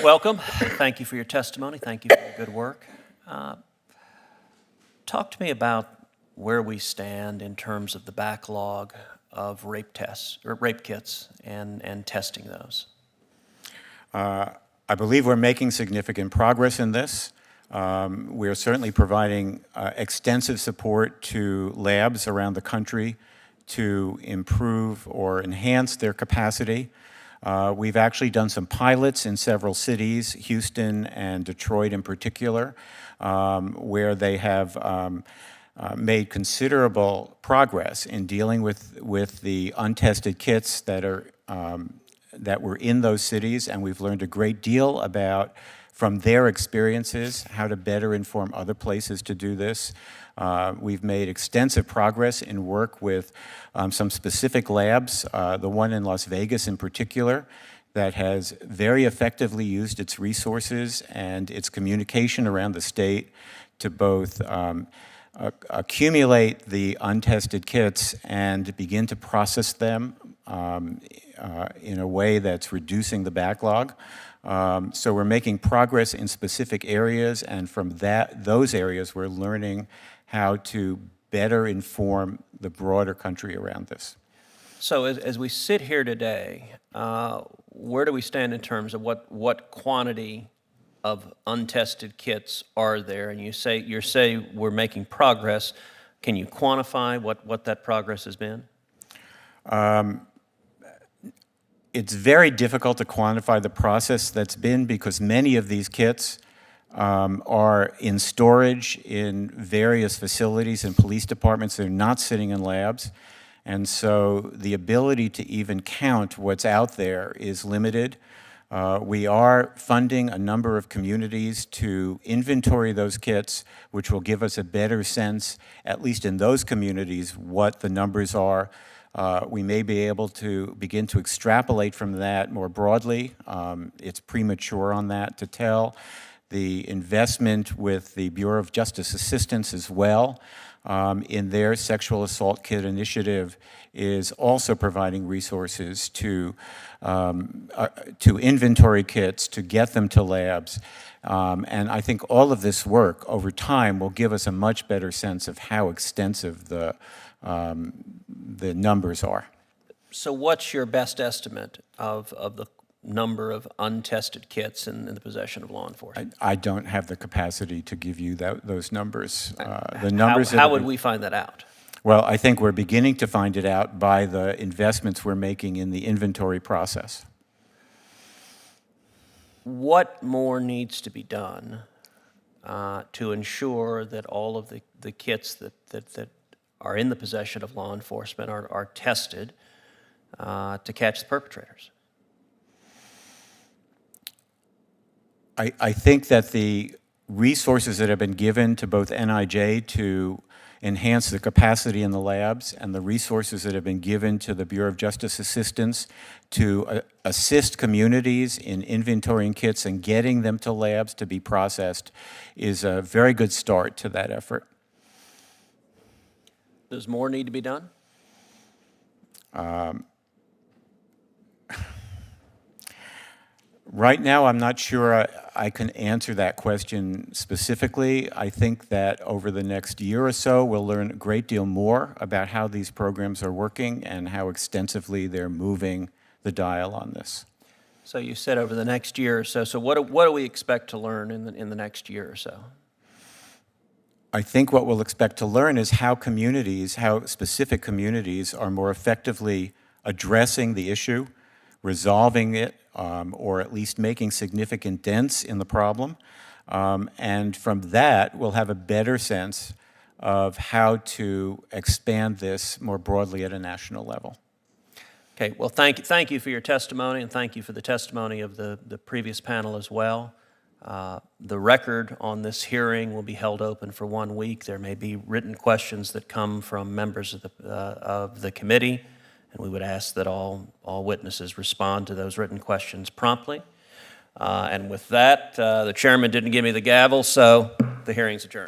Welcome. Thank you for your testimony. Thank you for your good work. Talk to me about where we stand in terms of the backlog of rape tests or rape kits and testing those. I believe we're making significant progress in this. We're certainly providing extensive support to labs around the country to improve or enhance their capacity. We've actually done some pilots in several cities, Houston and Detroit in particular, where they have made considerable progress in dealing with the untested kits that were in those cities, and we've learned a great deal from their experiences how to better inform other places to do this. We've made extensive progress in work with some specific labs, the one in Las Vegas in particular, that has very effectively used its resources and its communication around the state to both accumulate the untested kits and begin to process them in a way that's reducing the backlog. So we're making progress in specific areas, and from those areas we're learning how to better inform the broader country around this. So as we sit here today, where do we stand in terms of what quantity of untested kits are there? And you say we're making progress. Can you quantify what that progress has been? It's very difficult to quantify the process that's been, because many of these kits are in storage in various facilities and police departments. They're not sitting in labs. And so the ability to even count what's out there is limited. We are funding a number of communities to inventory those kits, which will give us a better sense, at least in those communities, what the numbers are. We may be able to begin to extrapolate from that more broadly. It's premature on that to tell. The investment with the Bureau of Justice Assistance as well in their sexual assault kit initiative is also providing resources to inventory kits, to get them to labs. And I think all of this work over time will give us a much better sense of how extensive the numbers are. So what's your best estimate of the number of untested kits in the possession of law enforcement? I don't have the capacity to give you those numbers. How would we find that out? Well, I think we're beginning to find it out by the investments we're making in the inventory process. What more needs to be done to ensure that all of the kits that are in the possession of law enforcement are tested to catch the perpetrators? I think that the resources that have been given to both NIJ to enhance the capacity in the labs, and the resources that have been given to the Bureau of Justice Assistance to assist communities in inventorying kits and getting them to labs to be processed is a very good start to that effort. Does more need to be done? Right now, I'm not sure I can answer that question specifically. I think that over the next year or so, we'll learn a great deal more about how these programs are working and how extensively they're moving the dial on this. So you said over the next year or so. So what do we expect to learn in the next year or so? I think what we'll expect to learn is how specific communities are more effectively addressing the issue, resolving it, or at least making significant dents in the problem. And from that, we'll have a better sense of how to expand this more broadly at a national level. Okay, well, thank you for your testimony, and thank you for the testimony of the previous panel as well. The record on this hearing will be held open for 1 week. There may be written questions that come from members of the committee, and we would ask that all witnesses respond to those written questions promptly. And with that, the chairman didn't give me the gavel, so the hearing's adjourned.